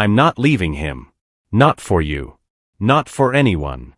I'm not leaving him. Not for you. Not for anyone.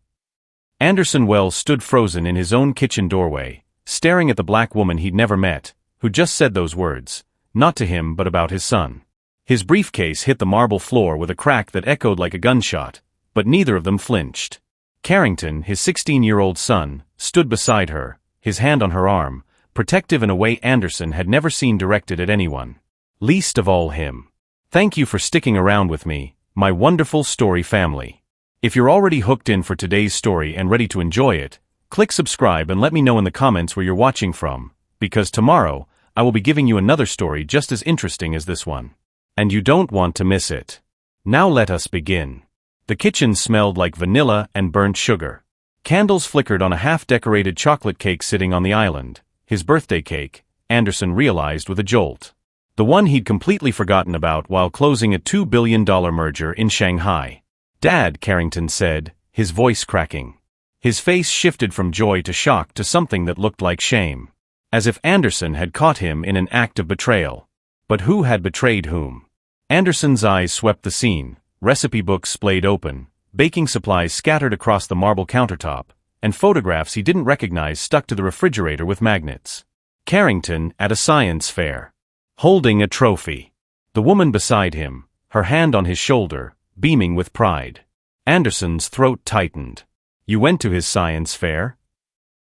Anderson Wells stood frozen in his own kitchen doorway, staring at the black woman he'd never met, who just said those words, not to him but about his son. His briefcase hit the marble floor with a crack that echoed like a gunshot, but neither of them flinched. Carrington, his 16-year-old son, stood beside her, his hand on her arm, protective in a way Anderson had never seen directed at anyone. Least of all him. Thank you for sticking around with me, my wonderful story family. If you're already hooked in for today's story and ready to enjoy it, click subscribe and let me know in the comments where you're watching from, because tomorrow, I will be giving you another story just as interesting as this one. And you don't want to miss it. Now let us begin. The kitchen smelled like vanilla and burnt sugar. Candles flickered on a half-decorated chocolate cake sitting on the island, his birthday cake, Anderson realized with a jolt. The one he'd completely forgotten about while closing a $2 billion merger in Shanghai. Dad, Carrington said, his voice cracking. His face shifted from joy to shock to something that looked like shame. As if Anderson had caught him in an act of betrayal. But who had betrayed whom? Anderson's eyes swept the scene, recipe books splayed open, baking supplies scattered across the marble countertop, and photographs he didn't recognize stuck to the refrigerator with magnets. Carrington at a science fair. Holding a trophy. The woman beside him, her hand on his shoulder, beaming with pride. Anderson's throat tightened. You went to his science fair?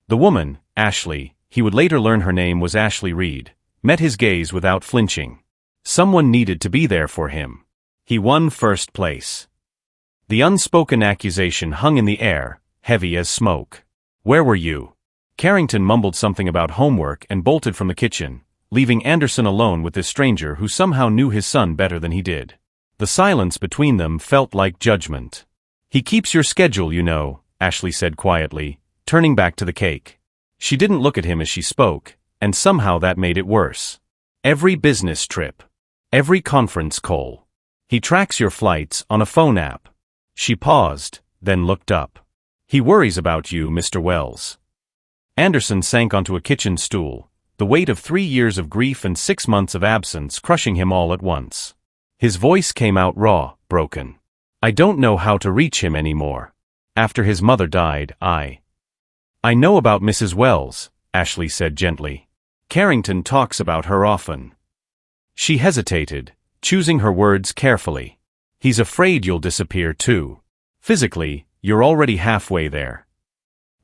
The woman, Ashley, he would later learn her name was Ashley Reed, met his gaze without flinching. Someone needed to be there for him. He won first place. The unspoken accusation hung in the air, heavy as smoke. Where were you? Carrington mumbled something about homework and bolted from the kitchen, leaving Anderson alone with this stranger who somehow knew his son better than he did. The silence between them felt like judgment. He keeps your schedule, you know, Ashley said quietly, turning back to the cake. She didn't look at him as she spoke, and somehow that made it worse. Every business trip. Every conference call. He tracks your flights on a phone app. She paused, then looked up. He worries about you, Mr. Wells. Anderson sank onto a kitchen stool, the weight of 3 years of grief and 6 months of absence crushing him all at once. His voice came out raw, broken. I don't know how to reach him anymore. After his mother died, I know about Mrs. Wells, Ashley said gently. Carrington talks about her often. She hesitated, choosing her words carefully. He's afraid you'll disappear too. Physically, you're already halfway there.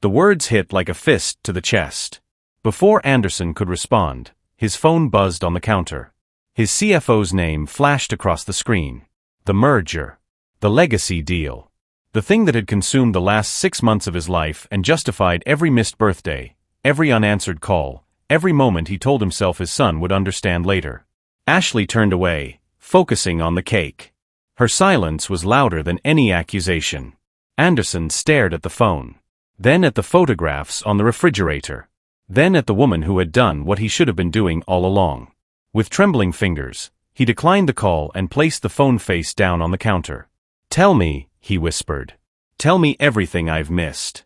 The words hit like a fist to the chest. Before Anderson could respond, his phone buzzed on the counter. His CFO's name flashed across the screen. The merger. The legacy deal. The thing that had consumed the last 6 months of his life and justified every missed birthday, every unanswered call, every moment he told himself his son would understand later. Ashley turned away, focusing on the cake. Her silence was louder than any accusation. Anderson stared at the phone. Then at the photographs on the refrigerator. Then at the woman who had done what he should have been doing all along. With trembling fingers, he declined the call and placed the phone face down on the counter. Tell me, he whispered. Tell me everything I've missed.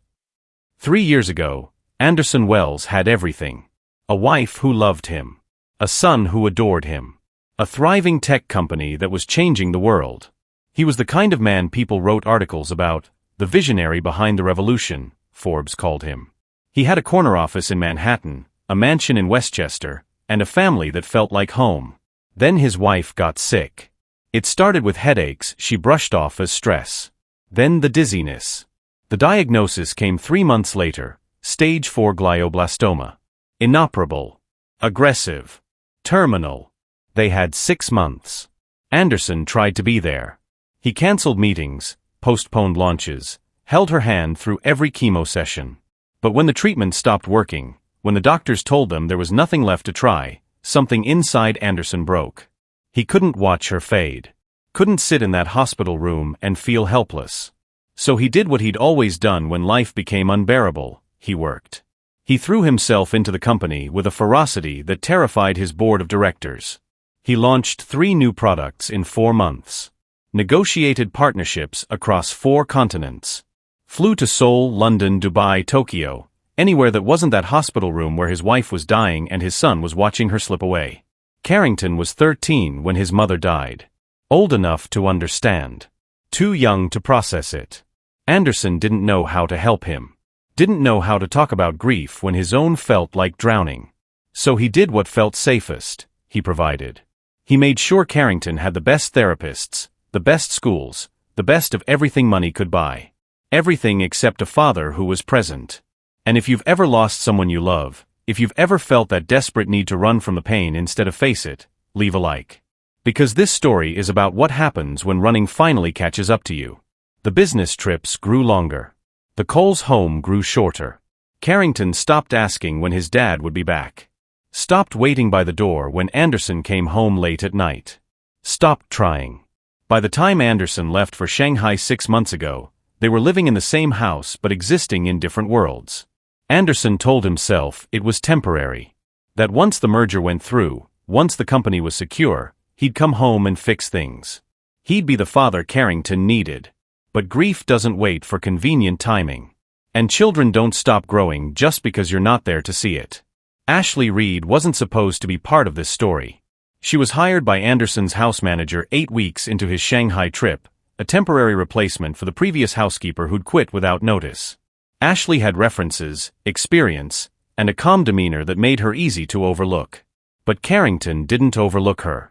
3 years ago, Anderson Wells had everything. A wife who loved him. A son who adored him. A thriving tech company that was changing the world. He was the kind of man people wrote articles about, the visionary behind the revolution, Forbes called him. He had a corner office in Manhattan, a mansion in Westchester, and a family that felt like home. Then his wife got sick. It started with headaches she brushed off as stress. Then the dizziness. The diagnosis came 3 months later, stage 4 glioblastoma. Inoperable. Aggressive. Terminal. They had 6 months. Anderson tried to be there. He canceled meetings, postponed launches, held her hand through every chemo session. But when the treatment stopped working, when the doctors told them there was nothing left to try, something inside Anderson broke. He couldn't watch her fade. Couldn't sit in that hospital room and feel helpless. So he did what he'd always done when life became unbearable. He worked. He threw himself into the company with a ferocity that terrified his board of directors. He launched 3 new products in 4 months. Negotiated partnerships across 4 continents. Flew to Seoul, London, Dubai, Tokyo, anywhere that wasn't that hospital room where his wife was dying and his son was watching her slip away. Carrington was 13 when his mother died. Old enough to understand. Too young to process it. Anderson didn't know how to help him. Didn't know how to talk about grief when his own felt like drowning. So he did what felt safest. He provided. He made sure Carrington had the best therapists, the best schools, the best of everything money could buy. Everything except a father who was present. And if you've ever lost someone you love, if you've ever felt that desperate need to run from the pain instead of face it, leave a like. Because this story is about what happens when running finally catches up to you. The business trips grew longer. The Coles home grew shorter. Carrington stopped asking when his dad would be back. Stopped waiting by the door when Anderson came home late at night. Stopped trying. By the time Anderson left for Shanghai 6 months ago, they were living in the same house but existing in different worlds. Anderson told himself it was temporary. That once the merger went through, once the company was secure, he'd come home and fix things. He'd be the father Carrington needed. But grief doesn't wait for convenient timing. And children don't stop growing just because you're not there to see it. Ashley Reed wasn't supposed to be part of this story. She was hired by Anderson's house manager 8 weeks into his Shanghai trip, a temporary replacement for the previous housekeeper who'd quit without notice. Ashley had references, experience, and a calm demeanor that made her easy to overlook. But Carrington didn't overlook her.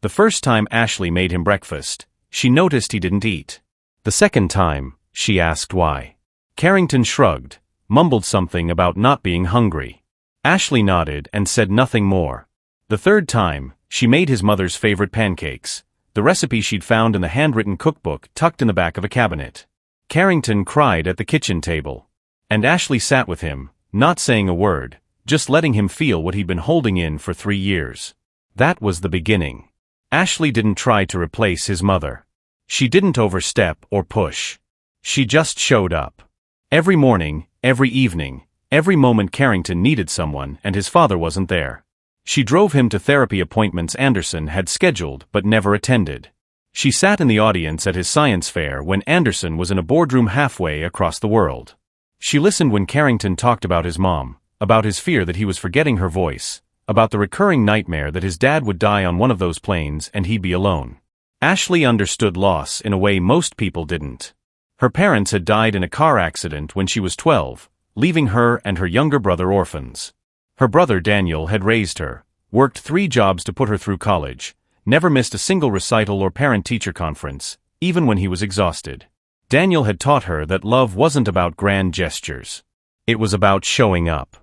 The first time Ashley made him breakfast, she noticed he didn't eat. The second time, she asked why. Carrington shrugged, mumbled something about not being hungry. Ashley nodded and said nothing more. The third time, she made his mother's favorite pancakes, the recipe she'd found in the handwritten cookbook tucked in the back of a cabinet. Carrington cried at the kitchen table. And Ashley sat with him, not saying a word, just letting him feel what he'd been holding in for 3 years. That was the beginning. Ashley didn't try to replace his mother. She didn't overstep or push. She just showed up. Every morning, every evening, every moment Carrington needed someone and his father wasn't there. She drove him to therapy appointments Anderson had scheduled but never attended. She sat in the audience at his science fair when Anderson was in a boardroom halfway across the world. She listened when Carrington talked about his mom, about his fear that he was forgetting her voice, about the recurring nightmare that his dad would die on one of those planes and he'd be alone. Ashley understood loss in a way most people didn't. Her parents had died in a car accident when she was 12, leaving her and her younger brother orphans. Her brother Daniel had raised her, worked 3 jobs to put her through college, never missed a single recital or parent-teacher conference, even when he was exhausted. Daniel had taught her that love wasn't about grand gestures. It was about showing up.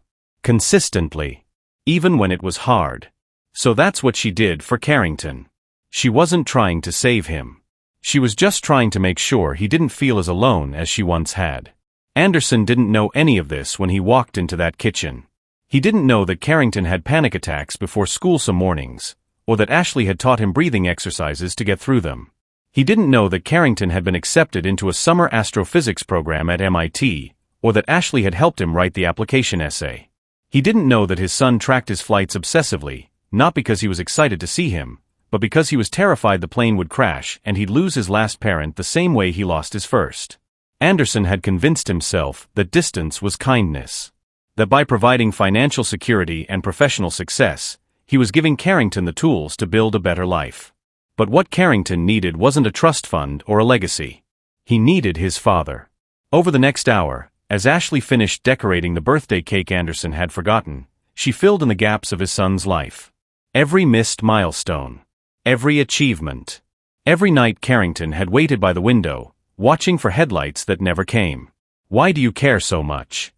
Consistently. Even when it was hard. So that's what she did for Carrington. She wasn't trying to save him. She was just trying to make sure he didn't feel as alone as she once had. Anderson didn't know any of this when he walked into that kitchen. He didn't know that Carrington had panic attacks before school some mornings, or that Ashley had taught him breathing exercises to get through them. He didn't know that Carrington had been accepted into a summer astrophysics program at MIT, or that Ashley had helped him write the application essay. He didn't know that his son tracked his flights obsessively, not because he was excited to see him, but because he was terrified the plane would crash and he'd lose his last parent the same way he lost his first. Anderson had convinced himself that distance was kindness. That by providing financial security and professional success, he was giving Carrington the tools to build a better life. But what Carrington needed wasn't a trust fund or a legacy. He needed his father. Over the next hour, as Ashley finished decorating the birthday cake Anderson had forgotten, she filled in the gaps of his son's life. Every missed milestone. Every achievement. Every night Carrington had waited by the window, watching for headlights that never came. "Why do you care so much?"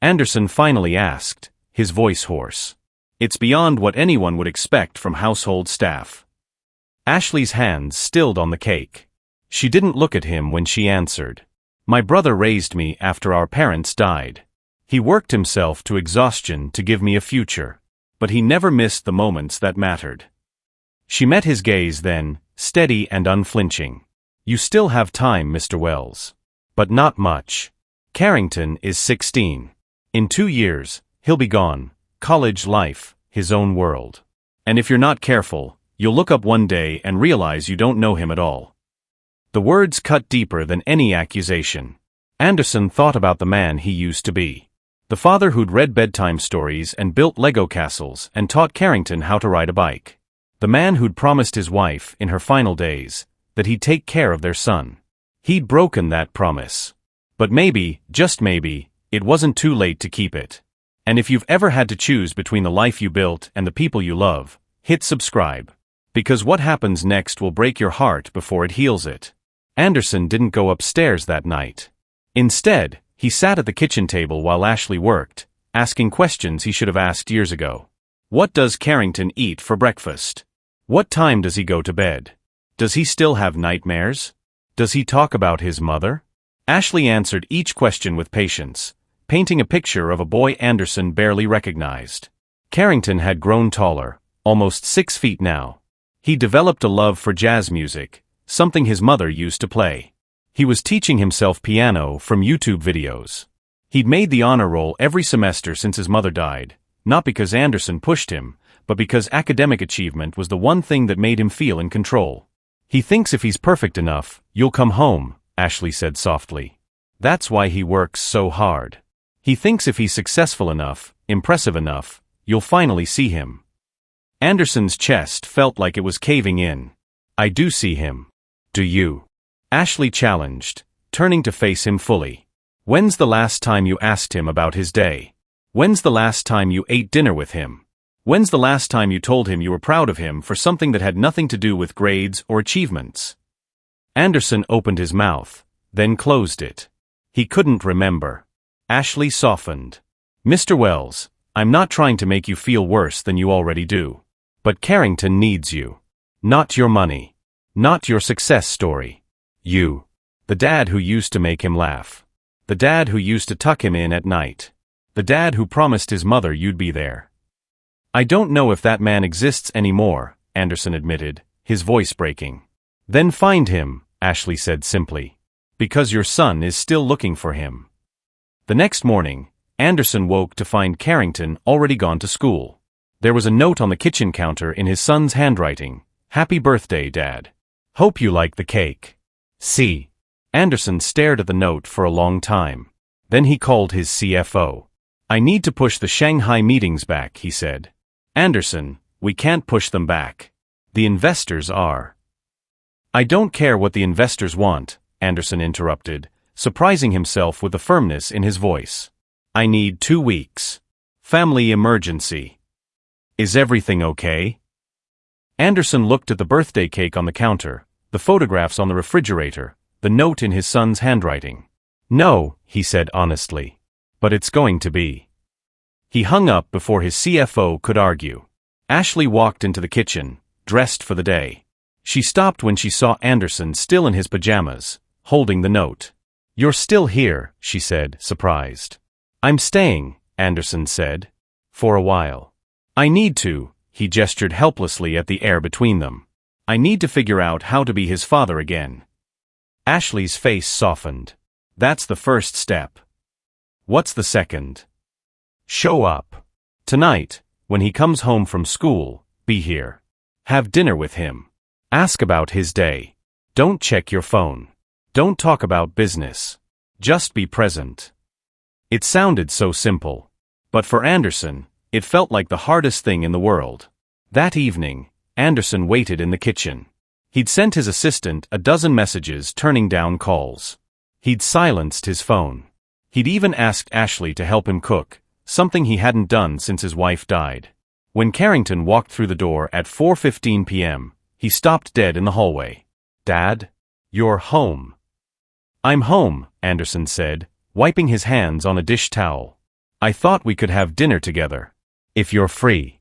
Anderson finally asked, his voice hoarse. "It's beyond what anyone would expect from household staff." Ashley's hands stilled on the cake. She didn't look at him when she answered. "My brother raised me after our parents died. He worked himself to exhaustion to give me a future, but he never missed the moments that mattered." She met his gaze then, steady and unflinching. "You still have time, Mr. Wells. But not much. Carrington is 16. In 2 years, he'll be gone, college life, his own world. And if you're not careful, you'll look up one day and realize you don't know him at all." The words cut deeper than any accusation. Anderson thought about the man he used to be. The father who'd read bedtime stories and built Lego castles and taught Carrington how to ride a bike. The man who'd promised his wife, in her final days, that he'd take care of their son. He'd broken that promise. But maybe, just maybe, it wasn't too late to keep it. And if you've ever had to choose between the life you built and the people you love, hit subscribe. Because what happens next will break your heart before it heals it. Anderson didn't go upstairs that night. Instead, he sat at the kitchen table while Ashley worked, asking questions he should have asked years ago. What does Carrington eat for breakfast? What time does he go to bed? Does he still have nightmares? Does he talk about his mother? Ashley answered each question with patience, painting a picture of a boy Anderson barely recognized. Carrington had grown taller, almost 6 feet now. He developed a love for jazz music, something his mother used to play. He was teaching himself piano from YouTube videos. He'd made the honor roll every semester since his mother died, not because Anderson pushed him, but because academic achievement was the one thing that made him feel in control. He thinks if he's perfect enough, you'll come home, Ashley said softly. That's why he works so hard. He thinks if he's successful enough, impressive enough, you'll finally see him. Anderson's chest felt like it was caving in. I do see him. Do you? Ashley challenged, turning to face him fully. When's the last time you asked him about his day? When's the last time you ate dinner with him? When's the last time you told him you were proud of him for something that had nothing to do with grades or achievements? Anderson opened his mouth, then closed it. He couldn't remember. Ashley softened. Mr. Wells, I'm not trying to make you feel worse than you already do. But Carrington needs you. Not your money. Not your success story. You. The dad who used to make him laugh. The dad who used to tuck him in at night. The dad who promised his mother you'd be there. I don't know if that man exists anymore, Anderson admitted, his voice breaking. Then find him, Ashley said simply. Because your son is still looking for him. The next morning, Anderson woke to find Carrington already gone to school. There was a note on the kitchen counter in his son's handwriting. Happy birthday, Dad. Hope you like the cake. See. Anderson stared at the note for a long time. Then he called his CFO. I need to push the Shanghai meetings back, he said. Anderson, we can't push them back. The investors are. I don't care what the investors want, Anderson interrupted, surprising himself with the firmness in his voice. I need 2 weeks. Family emergency. Is everything okay? Anderson looked at the birthday cake on the counter, the photographs on the refrigerator, the note in his son's handwriting. No, he said honestly. But it's going to be. He hung up before his CFO could argue. Ashley walked into the kitchen, dressed for the day. She stopped when she saw Anderson still in his pajamas, holding the note. You're still here, she said, surprised. I'm staying, Anderson said. For a while. I need to, he gestured helplessly at the air between them. I need to figure out how to be his father again. Ashley's face softened. That's the first step. What's the second? Show up. Tonight, when he comes home from school, be here. Have dinner with him. Ask about his day. Don't check your phone. Don't talk about business. Just be present. It sounded so simple. But for Anderson, it felt like the hardest thing in the world. That evening, Anderson waited in the kitchen. He'd sent his assistant a dozen messages turning down calls. He'd silenced his phone. He'd even asked Ashley to help him cook, something he hadn't done since his wife died. When Carrington walked through the door at 4:15 p.m., he stopped dead in the hallway. Dad? You're home. I'm home, Anderson said, wiping his hands on a dish towel. I thought we could have dinner together. If you're free.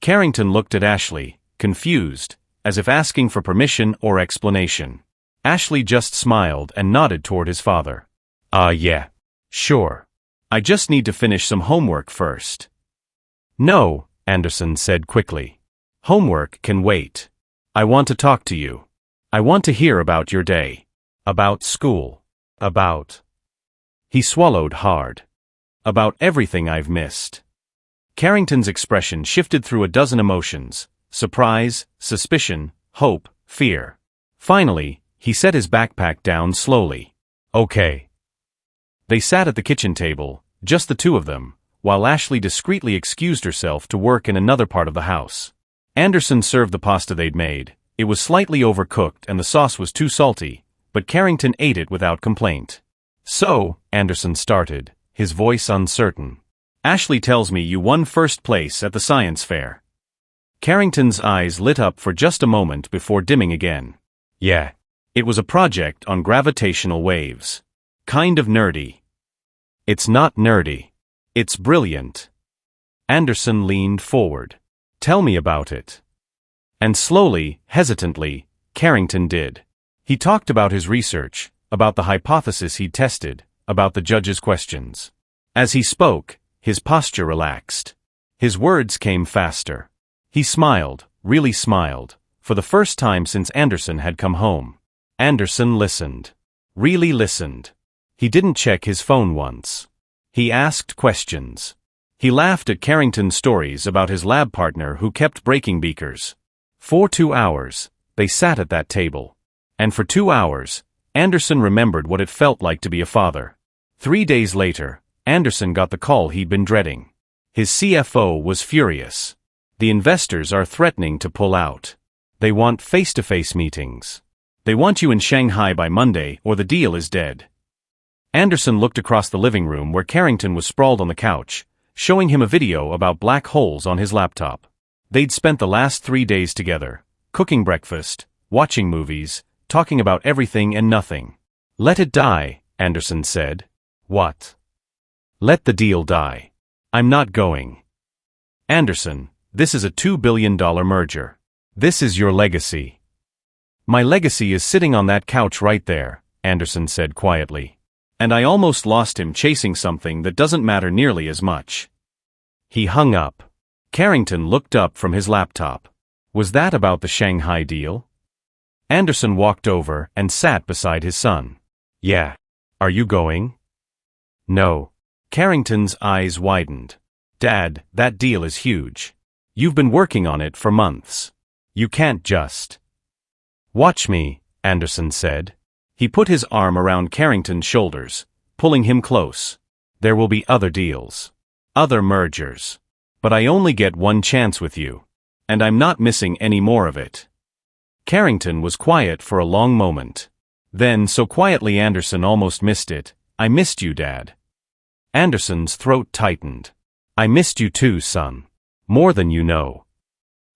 Carrington looked at Ashley, confused, as if asking for permission or explanation. Ashley just smiled and nodded toward his father. Yeah. Sure. I just need to finish some homework first. No, Anderson said quickly. Homework can wait. I want to talk to you. I want to hear about your day. About school. About. He swallowed hard. About everything I've missed. Carrington's expression shifted through a dozen emotions: surprise, suspicion, hope, fear. Finally, he set his backpack down slowly. Okay. They sat at the kitchen table, just the two of them, while Ashley discreetly excused herself to work in another part of the house. Anderson served the pasta they'd made. It was slightly overcooked and the sauce was too salty, but Carrington ate it without complaint. "So," Anderson started, his voice uncertain. "Ashley tells me you won first place at the science fair." Carrington's eyes lit up for just a moment before dimming again. "Yeah. It was a project on gravitational waves. Kind of nerdy." "It's not nerdy. It's brilliant." Anderson leaned forward. "Tell me about it." And slowly, hesitantly, Carrington did. He talked about his research, about the hypothesis he'd tested, about the judge's questions. As he spoke, his posture relaxed. His words came faster. He smiled, really smiled, for the first time since Anderson had come home. Anderson listened. Really listened. He didn't check his phone once. He asked questions. He laughed at Carrington's stories about his lab partner who kept breaking beakers. For 2 hours, they sat at that table. And for 2 hours, Anderson remembered what it felt like to be a father. 3 days later, Anderson got the call he'd been dreading. His CFO was furious. "The investors are threatening to pull out. They want face-to-face meetings. They want you in Shanghai by Monday or the deal is dead." Anderson looked across the living room where Carrington was sprawled on the couch, showing him a video about black holes on his laptop. They'd spent the last 3 days together, cooking breakfast, watching movies, talking about everything and nothing. "Let it die," Anderson said. "What?" "Let the deal die. I'm not going." "Anderson, this is a $2 billion merger. This is your legacy." "My legacy is sitting on that couch right there," Anderson said quietly. "And I almost lost him chasing something that doesn't matter nearly as much." He hung up. Carrington looked up from his laptop. "Was that about the Shanghai deal?" Anderson walked over and sat beside his son. "Yeah. Are you going?" "No." Carrington's eyes widened. "Dad, that deal is huge. You've been working on it for months. You can't just—" "Watch me," Anderson said. He put his arm around Carrington's shoulders, pulling him close. "There will be other deals. Other mergers. But I only get one chance with you. And I'm not missing any more of it." Carrington was quiet for a long moment. Then, so quietly Anderson almost missed it, "I missed you, Dad." Anderson's throat tightened. "I missed you too, son. More than you know."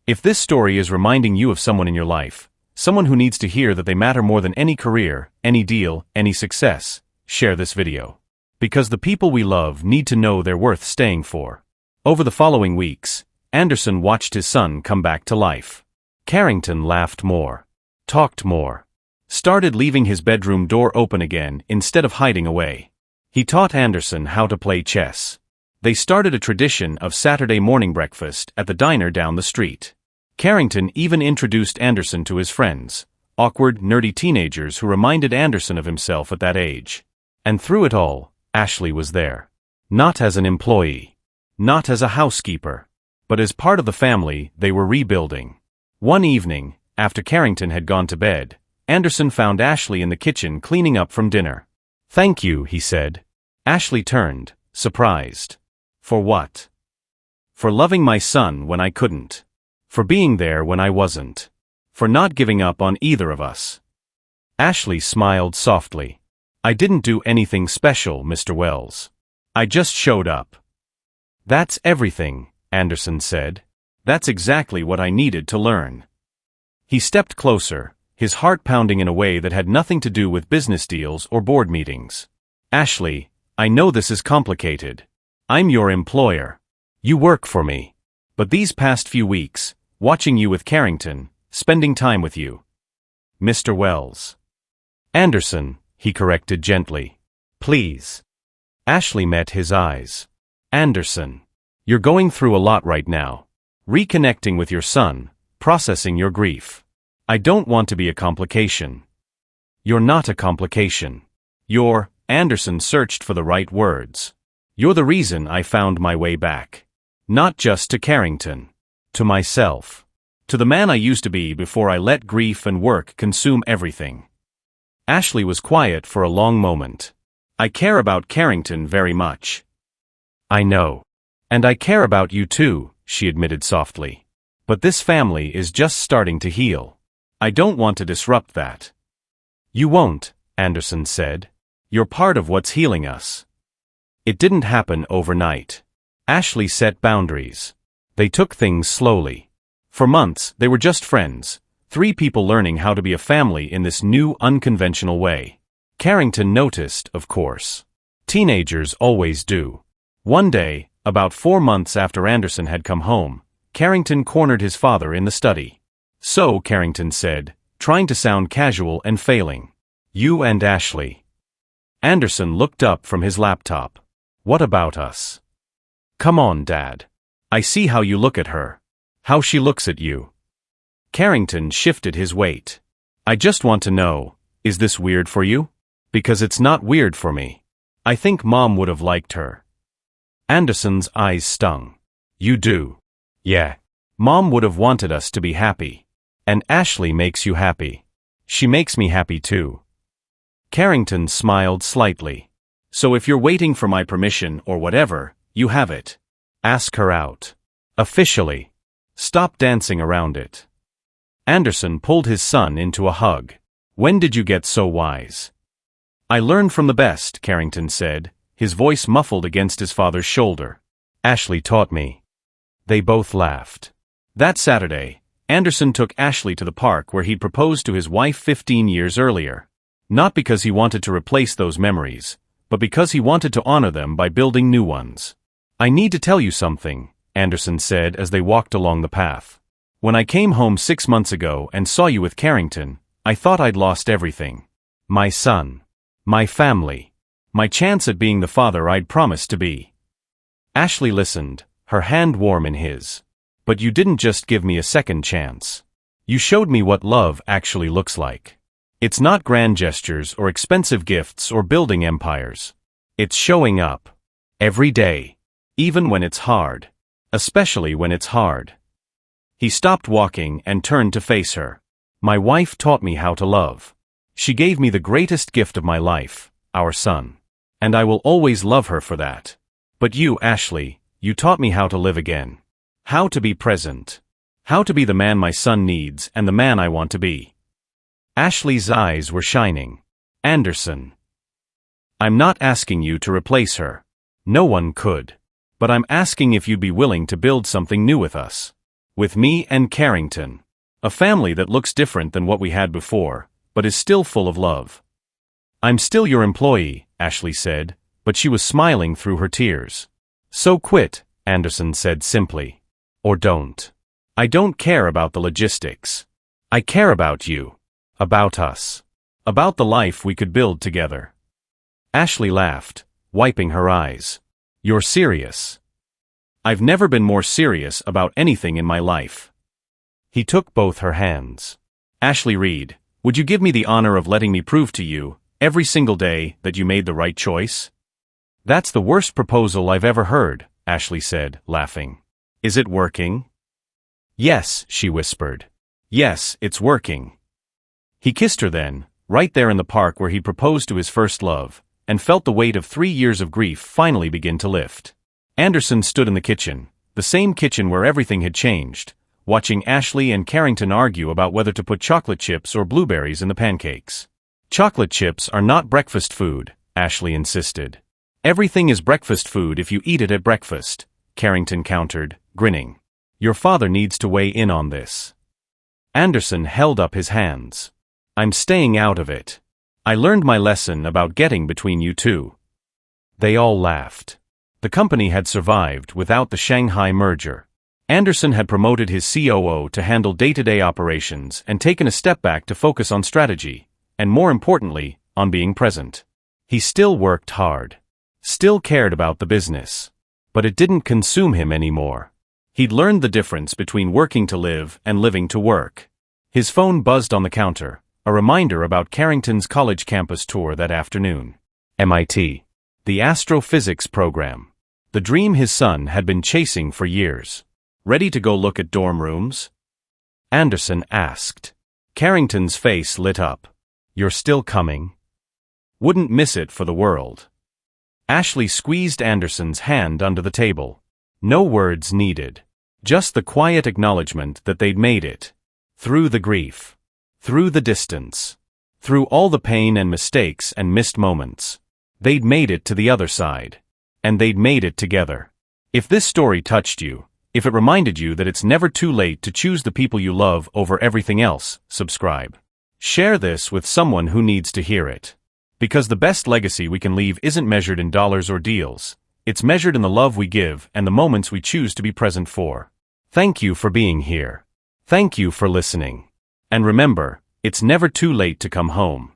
If this story is reminding you of someone in your life, someone who needs to hear that they matter more than any career, any deal, any success, share this video. Because the people we love need to know they're worth staying for. Over the following weeks, Anderson watched his son come back to life. Carrington laughed more. Talked more. Started leaving his bedroom door open again instead of hiding away. He taught Anderson how to play chess. They started a tradition of Saturday morning breakfast at the diner down the street. Carrington even introduced Anderson to his friends, awkward, nerdy teenagers who reminded Anderson of himself at that age. And through it all, Ashley was there. Not as an employee. Not as a housekeeper. But as part of the family they were rebuilding. One evening, after Carrington had gone to bed, Anderson found Ashley in the kitchen cleaning up from dinner. "Thank you," he said. Ashley turned, surprised. "For what?" "For loving my son when I couldn't. For being there when I wasn't. For not giving up on either of us." Ashley smiled softly. "I didn't do anything special, Mr. Wells. I just showed up." "That's everything," Anderson said. "That's exactly what I needed to learn." He stepped closer, his heart pounding in a way that had nothing to do with business deals or board meetings. "Ashley, I know this is complicated. I'm your employer. You work for me. But these past few weeks, watching you with Carrington, spending time with you." "Mr. Wells." "Anderson," he corrected gently. "Please." Ashley met his eyes. "Anderson. You're going through a lot right now. Reconnecting with your son, processing your grief. I don't want to be a complication." "You're not a complication. You're—" Anderson searched for the right words. "You're the reason I found my way back. Not just to Carrington. To myself. To the man I used to be before I let grief and work consume everything." Ashley was quiet for a long moment. "I care about Carrington very much." "I know. And I care about you too," she admitted softly. But this family is just starting to heal. I don't want to disrupt that. You won't, Anderson said. You're part of what's healing us. It didn't happen overnight. Ashley set boundaries. They took things slowly. For months, they were just friends, 3 people learning how to be a family in this new, unconventional way. Carrington noticed, of course. Teenagers always do. One day, about 4 months after Anderson had come home, Carrington cornered his father in the study. So, Carrington said, trying to sound casual and failing. You and Ashley. Anderson looked up from his laptop. What about us? Come on, Dad. I see how you look at her. How she looks at you. Carrington shifted his weight. I just want to know, is this weird for you? Because it's not weird for me. I think Mom would have liked her. Anderson's eyes stung. You do? Yeah. Mom would have wanted us to be happy. And Ashley makes you happy. She makes me happy too. Carrington smiled slightly. So if you're waiting for my permission or whatever, you have it. Ask her out. Officially. Stop dancing around it. Anderson pulled his son into a hug. When did you get so wise? I learned from the best, Carrington said, his voice muffled against his father's shoulder. Ashley taught me. They both laughed. That Saturday, Anderson took Ashley to the park where he'd proposed to his wife 15 years earlier. Not because he wanted to replace those memories, but because he wanted to honor them by building new ones. I need to tell you something, Anderson said as they walked along the path. When I came home 6 months ago and saw you with Carrington, I thought I'd lost everything. My son. My family. My chance at being the father I'd promised to be. Ashley listened, her hand warm in his. But you didn't just give me a second chance. You showed me what love actually looks like. It's not grand gestures or expensive gifts or building empires. It's showing up. Every day. Even when it's hard. Especially when it's hard. He stopped walking and turned to face her. My wife taught me how to love. She gave me the greatest gift of my life, our son. And I will always love her for that. But you, Ashley, you taught me how to live again. How to be present. How to be the man my son needs and the man I want to be. Ashley's eyes were shining. Anderson. I'm not asking you to replace her. No one could. But I'm asking if you'd be willing to build something new with us. With me and Carrington. A family that looks different than what we had before, but is still full of love. I'm still your employee, Ashley said, but she was smiling through her tears. So quit, Anderson said simply. Or don't. I don't care about the logistics. I care about you. About us. About the life we could build together. Ashley laughed, wiping her eyes. You're serious. I've never been more serious about anything in my life. He took both her hands. Ashley Reed, would you give me the honor of letting me prove to you, every single day, that you made the right choice? That's the worst proposal I've ever heard, Ashley said, laughing. Is it working? Yes, she whispered. Yes, it's working. He kissed her then, right there in the park where he proposed to his first love, and felt the weight of 3 years of grief finally begin to lift. Anderson stood in the kitchen, the same kitchen where everything had changed, watching Ashley and Carrington argue about whether to put chocolate chips or blueberries in the pancakes. Chocolate chips are not breakfast food, Ashley insisted. Everything is breakfast food if you eat it at breakfast, Carrington countered, grinning. Your father needs to weigh in on this. Anderson held up his hands. I'm staying out of it. I learned my lesson about getting between you two. They all laughed. The company had survived without the Shanghai merger. Anderson had promoted his COO to handle day-to-day operations and taken a step back to focus on strategy, and more importantly, on being present. He still worked hard. Still cared about the business. But it didn't consume him anymore. He'd learned the difference between working to live and living to work. His phone buzzed on the counter, a reminder about Carrington's college campus tour that afternoon. MIT. The astrophysics program. The dream his son had been chasing for years. Ready to go look at dorm rooms? Anderson asked. Carrington's face lit up. You're still coming? Wouldn't miss it for the world. Ashley squeezed Anderson's hand under the table. No words needed. Just the quiet acknowledgement that they'd made it. Through the grief. Through the distance. Through all the pain and mistakes and missed moments. They'd made it to the other side. And they'd made it together. If this story touched you, if it reminded you that it's never too late to choose the people you love over everything else, subscribe. Share this with someone who needs to hear it. Because the best legacy we can leave isn't measured in dollars or deals. It's measured in the love we give and the moments we choose to be present for. Thank you for being here. Thank you for listening. And remember, it's never too late to come home.